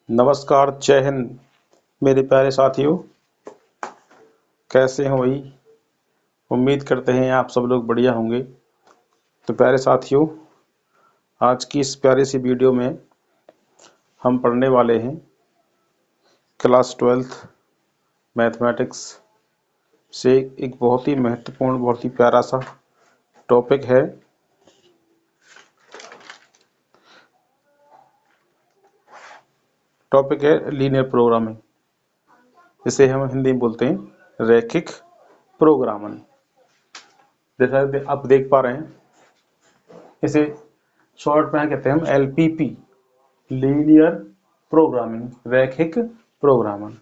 नमस्कार, जय हिंद मेरे प्यारे साथियों। कैसे हैं भाई? उम्मीद करते हैं आप सब लोग बढ़िया होंगे। तो प्यारे साथियों, आज की इस प्यारी सी वीडियो में हम पढ़ने वाले हैं क्लास 12th मैथमेटिक्स से एक बहुत ही महत्वपूर्ण, बहुत ही प्यारा सा टॉपिक है। टॉपिक है लीनियर प्रोग्रामिंग। इसे हम हिंदी में बोलते हैं रैखिक प्रोग्रामन। जैसा आप देख पा रहे हैं, इसे शॉर्ट में कहते हैं हम LPP, लीनियर प्रोग्रामिंग, रैखिक प्रोग्रामन।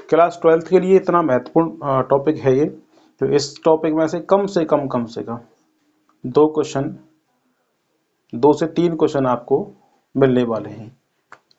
क्लास 12th के लिए इतना महत्वपूर्ण टॉपिक है ये। तो इस टॉपिक में से कम से कम 2 से 3 क्वेश्चन आपको मिलने वाले हैं।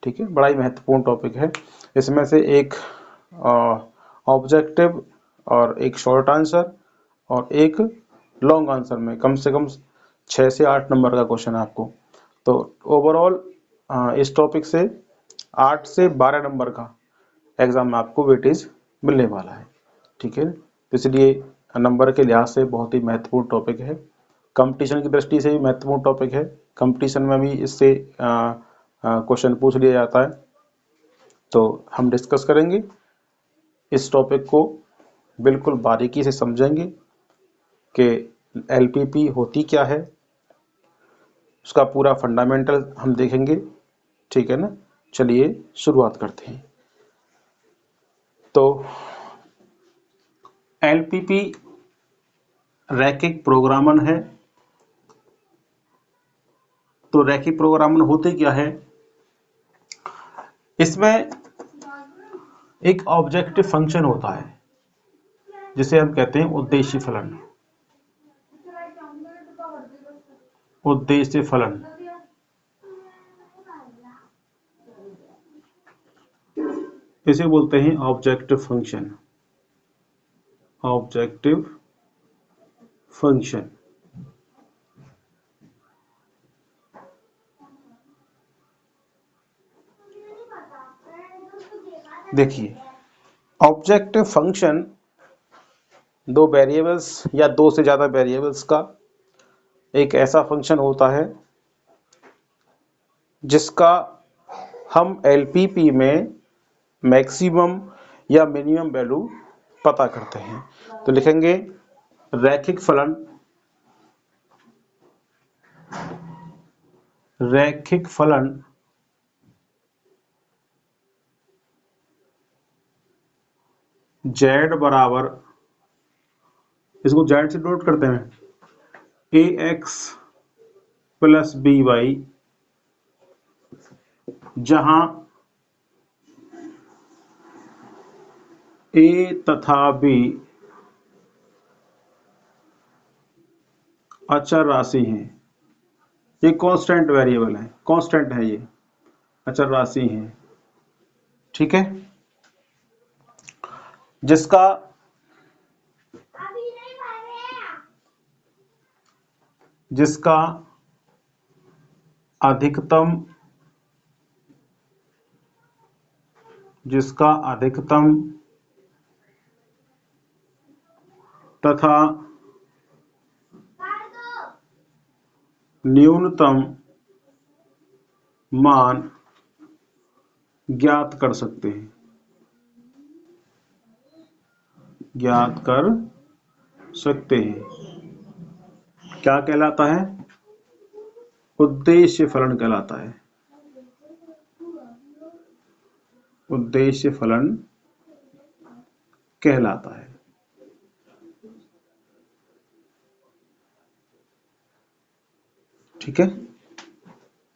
ठीक है, बड़ा ही महत्वपूर्ण टॉपिक है। इसमें से एक ऑब्जेक्टिव और एक शॉर्ट आंसर और एक लॉन्ग आंसर में कम से कम 6 से 8 नंबर का क्वेश्चन आपको। तो ओवरऑल इस टॉपिक से 8 से 12 नंबर का एग्जाम में आपको वेटेज मिलने वाला है। ठीक है, तो इसलिए नंबर के लिहाज से बहुत ही महत्वपूर्ण टॉपिक है। कंपटीशन की दृष्टि से भी महत्वपूर्ण टॉपिक है। कंपटीशन में भी इससे क्वेश्चन पूछ लिया जाता है। तो हम डिस्कस करेंगे इस टॉपिक को, बिल्कुल बारीकी से समझेंगे कि LPP होती क्या है, उसका पूरा फंडामेंटल हम देखेंगे। ठीक है ना, चलिए शुरुआत करते हैं। तो LPP रैखिक प्रोग्रामन है। तो रैखिक प्रोग्रामन होते क्या है? इसमें एक ऑब्जेक्टिव फंक्शन होता है जिसे हम कहते हैं उद्देश्य फलन। उद्देश्य फलन इसे बोलते हैं ऑब्जेक्टिव फंक्शन। ऑब्जेक्टिव फंक्शन देखिए, ऑब्जेक्टिव फंक्शन 2 वेरिएबल्स या 2 से ज्यादा वेरिएबल्स का एक ऐसा फंक्शन होता है जिसका हम LPP में मैक्सिमम या मिनिमम वैल्यू पता करते हैं। तो लिखेंगे रैखिक फलन, रैखिक फलन z बराबर, इसको z से नोट करते हैं, ax प्लस by, जहां a तथा b अचर राशि हैं। ये कांस्टेंट वेरिएबल है, कांस्टेंट है, ये अचर राशि है। ठीक है, जिसका अधिकतम तथा न्यूनतम मान ज्ञात कर सकते हैं, ज्ञात कर सकते हैं। क्या कहलाता है? उद्देश्य फलन कहलाता है। उद्देश्य फलन कहलाता है। ठीक है,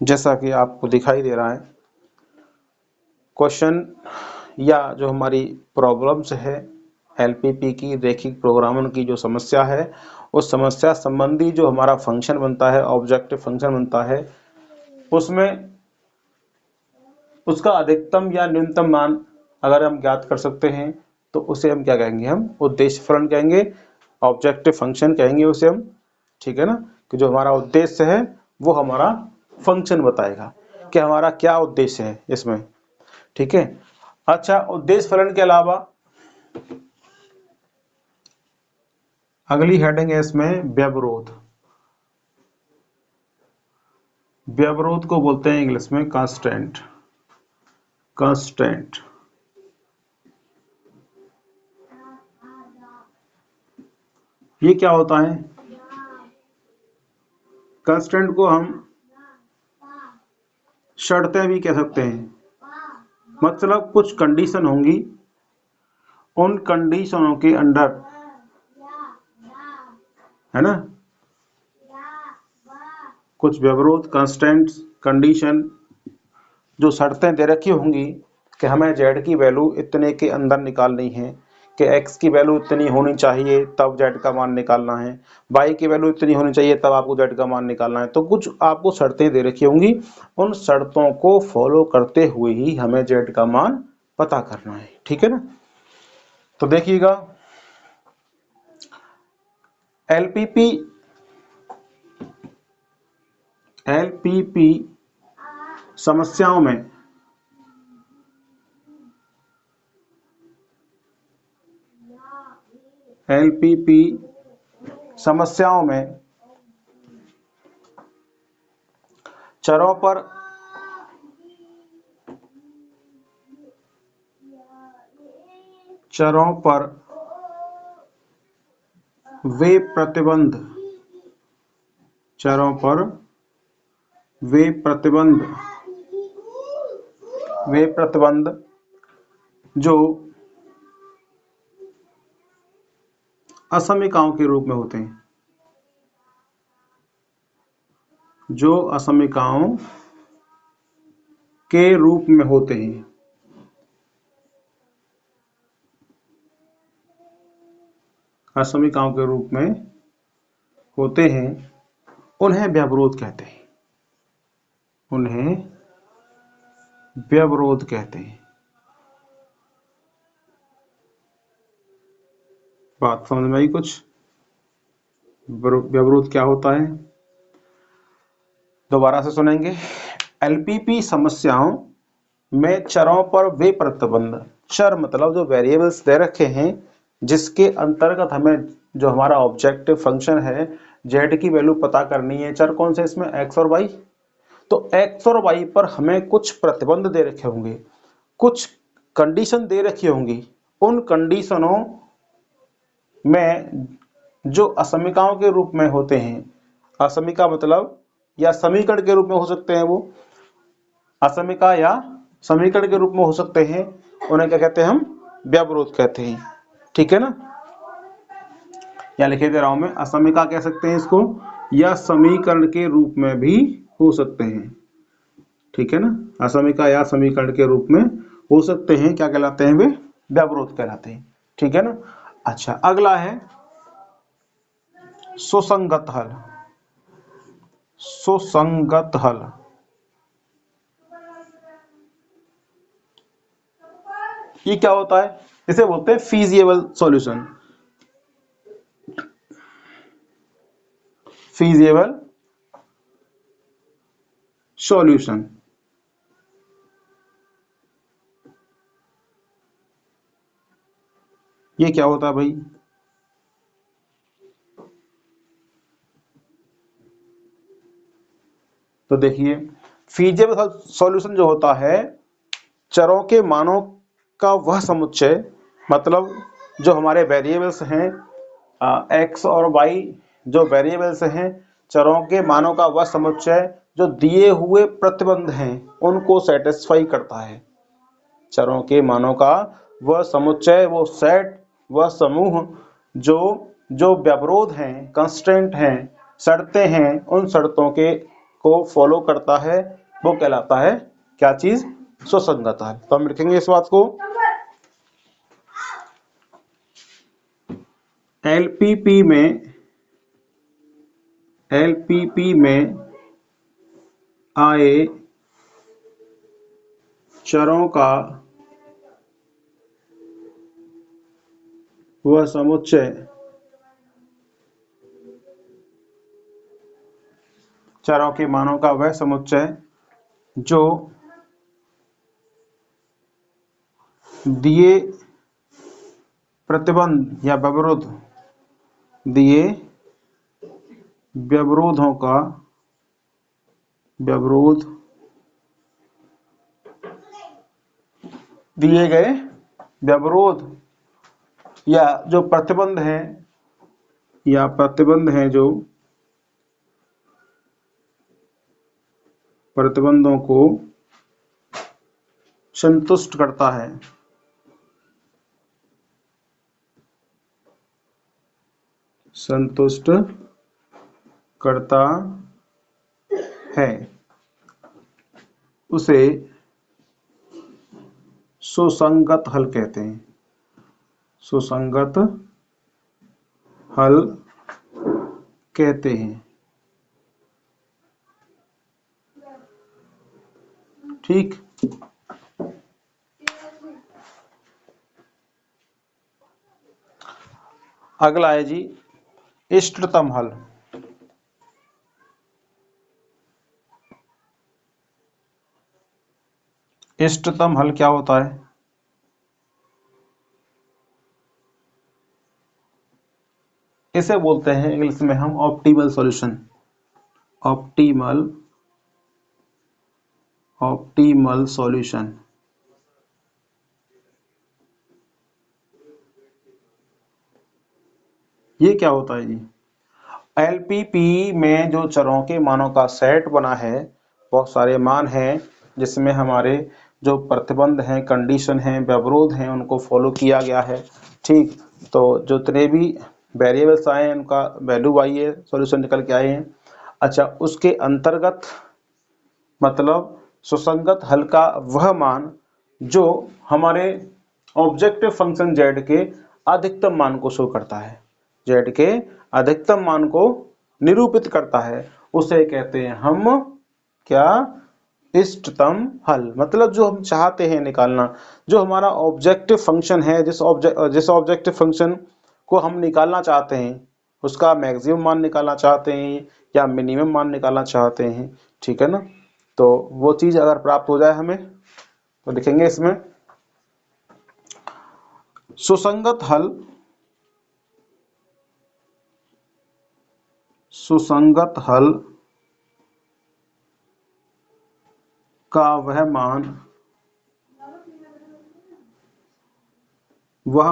जैसा कि आपको दिखाई दे रहा है क्वेश्चन या जो हमारी प्रॉब्लम्स है LPP की, रैखिक प्रोग्रामन की जो समस्या है, उस समस्या संबंधी जो हमारा फंक्शन बनता है, ऑब्जेक्टिव फंक्शन बनता है, उसमें उसका अधिकतम या न्यूनतम मान अगर हम ज्ञात कर सकते हैं तो उसे हम क्या कहेंगे? हम उद्देश्य फलन कहेंगे, ऑब्जेक्टिव फंक्शन कहेंगे उसे हम। ठीक है ना, कि जो हमारा उद्देश्य है वो हमारा फंक्शन बताएगा कि हमारा क्या उद्देश्य है इसमें। ठीक है। अच्छा, उद्देश्य फलन के अलावा अगली हेडिंग है इसमें व्यवरोध। व्यवरोध को बोलते हैं इंग्लिश में कंस्ट्रेंट। कंस्ट्रेंट ये क्या होता है? कंस्ट्रेंट को हम शर्तें भी कह सकते हैं। मतलब कुछ कंडीशन होंगी, उन कंडीशनों के अंडर, है ना, कुछ व्यवरोध, कंस्ट्रेंट्स, कंडीशन, जो शर्तें दे रखी होंगी कि हमें z की वैल्यू इतने के अंदर निकालनी है, कि x की वैल्यू इतनी होनी चाहिए तब z का मान निकालना है, y की वैल्यू इतनी होनी चाहिए तब आपको z का मान निकालना है। तो कुछ आपको शर्तें दे रखी होंगी, उन शर्तों को फॉलो करते हुए ही हमें z का मान पता करना है। ठीक है ना। तो देखिएगा, एलपीपी समस्याओं में एलपीपी समस्याओं में चरों पर वे प्रतिबंध चरों पर वे प्रतिबंध जो असमीकाओं के रूप में होते हैं, जो असमीकाओं के रूप में होते हैं, असमीकाओं के रूप में होते हैं, उन्हें व्यवरोध कहते हैं। उन्हें व्यवरोध कहते हैं। बात समझ में आई कुछ? व्यवरोध क्या होता है, दोबारा से सुनेंगे। एलपीपी समस्याओं में चरों पर वे प्रतिबंध, चर मतलब जो वेरिएबल्स दे रखे हैं, जिसके अंतर्गत हमें जो हमारा ऑब्जेक्टिव फंक्शन है z की वैल्यू पता करनी है। चर कौन से इसमें? x और y। तो x और y पर हमें कुछ प्रतिबंध दे रखे होंगे, कुछ कंडीशन दे रखी होंगी। उन कंडीशनों में जो असमीकाओं के रूप में होते हैं, असमीका मतलब या समीकरण के रूप में हो सकते हैं, वो असमीका या समीकरण के रूप में हो सकते हैं, उन्हें क्या कहते हैं? हम व्यवरोध कहते हैं। ठीक है ना। या लिखे दे रहा हूं मैं, असमीका कह सकते हैं इसको, या समीकरण के रूप में भी हो सकते हैं। ठीक है ना, असमीका या समीकरण के रूप में हो सकते हैं। क्या कहलाते हैं वे? व्यवरोध कहलाते हैं। ठीक है ना। अच्छा, अगला है सुसंगत हल। सुसंगत हल ये क्या होता है? इसे बोलते हैं फीजिबल सॉल्यूशन। फीजिबल सॉल्यूशन ये क्या होता है भाई? तो देखिए, फीजिबल सॉल्यूशन जो होता है, चरों के मानों का वह समुच्चय, मतलब जो हमारे वेरिएबल्स हैं x और y, जो वेरिएबल्स हैं, चरों के मानों का वह समुच्चय जो दिए हुए प्रतिबंध हैं उनको सेटिस्फाई करता है। चरों के मानों का वह समुच्चय, वो सेट, वह समूह जो जो व्यवरोध हैं, कंस्ट्रेंट हैं, शर्तें हैं, उन शर्तों के को फॉलो करता है, वो कहलाता है क्या चीज? सुसंगत है। तो हम लिखेंगे इस बात को, एलपीपी में आए चरों का वह समुच्चय, चरों के मानों का वह समुच्चय जो दिए प्रतिबंध या व्यवरोध, दिए व्यवरोधों का, व्यवरोध दिए गए व्यवरोध या जो प्रतिबंध है, या प्रतिबंध है जो प्रतिबंधों को संतुष्ट करता है, संतुष्ट करता है, उसे सुसंगत हल कहते हैं, सुसंगत हल कहते हैं। ठीक, अगला है जी इष्टतम हल। इष्टतम हल क्या होता है? इसे बोलते हैं इंग्लिश में हम optimal solution, optimal, optimal solution. ये क्या होता है जी? एलपीपी में जो चरों के मानों का सेट बना है, बहुत सारे मान हैं जिसमें हमारे जो प्रतिबंध हैं, कंडीशन हैं, व्यवरोध हैं, उनको फॉलो किया गया है। ठीक, तो जितने भी वेरिएबल्स आए हैं उनका वैल्यू आई है, सॉल्यूशन निकल के आए हैं। अच्छा, उसके अंतर्गत मतलब सुसंगत हल का वह मान जो हमारे ऑब्जेक्टिव फंक्शन z के अधिकतम मान को शो करता है, z के अधिकतम मान को निरूपित करता है, उसे कहते हैं हम क्या? इष्टतम हल। मतलब जो हम चाहते हैं निकालना, जो हमारा ऑब्जेक्टिव फंक्शन है, जिस ऑब्जेक्टिव फंक्शन को हम निकालना चाहते हैं, उसका मैक्सिमम मान निकालना चाहते हैं या मिनिमम मान निकालना चाहते हैं, ठीक है ना? तो वो चीज अगर प्राप्त हो जाए हमें, तो लिखेंगे इसमें सुसंगत हल, सुसंगत हल का वह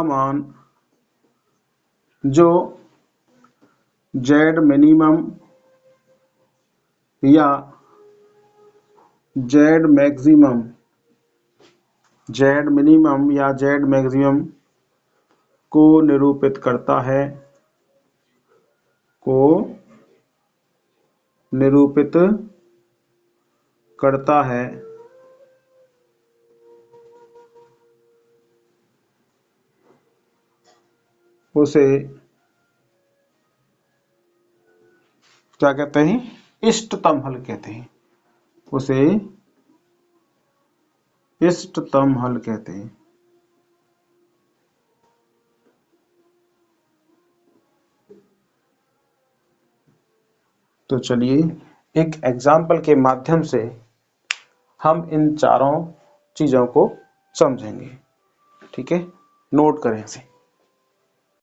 मान जो z मिनिमम या z मैक्सिमम, z मिनिमम या z मैक्सिमम को निरूपित करता है, को निरूपित करता है, उसे क्या कहते हैं? इष्टतम हल कहते हैं, उसे इष्टतम हल कहते हैं। तो चलिए एक एग्जाम्पल के माध्यम से हम इन चारों चीजों को समझेंगे, ठीक है? नोट करें इसे।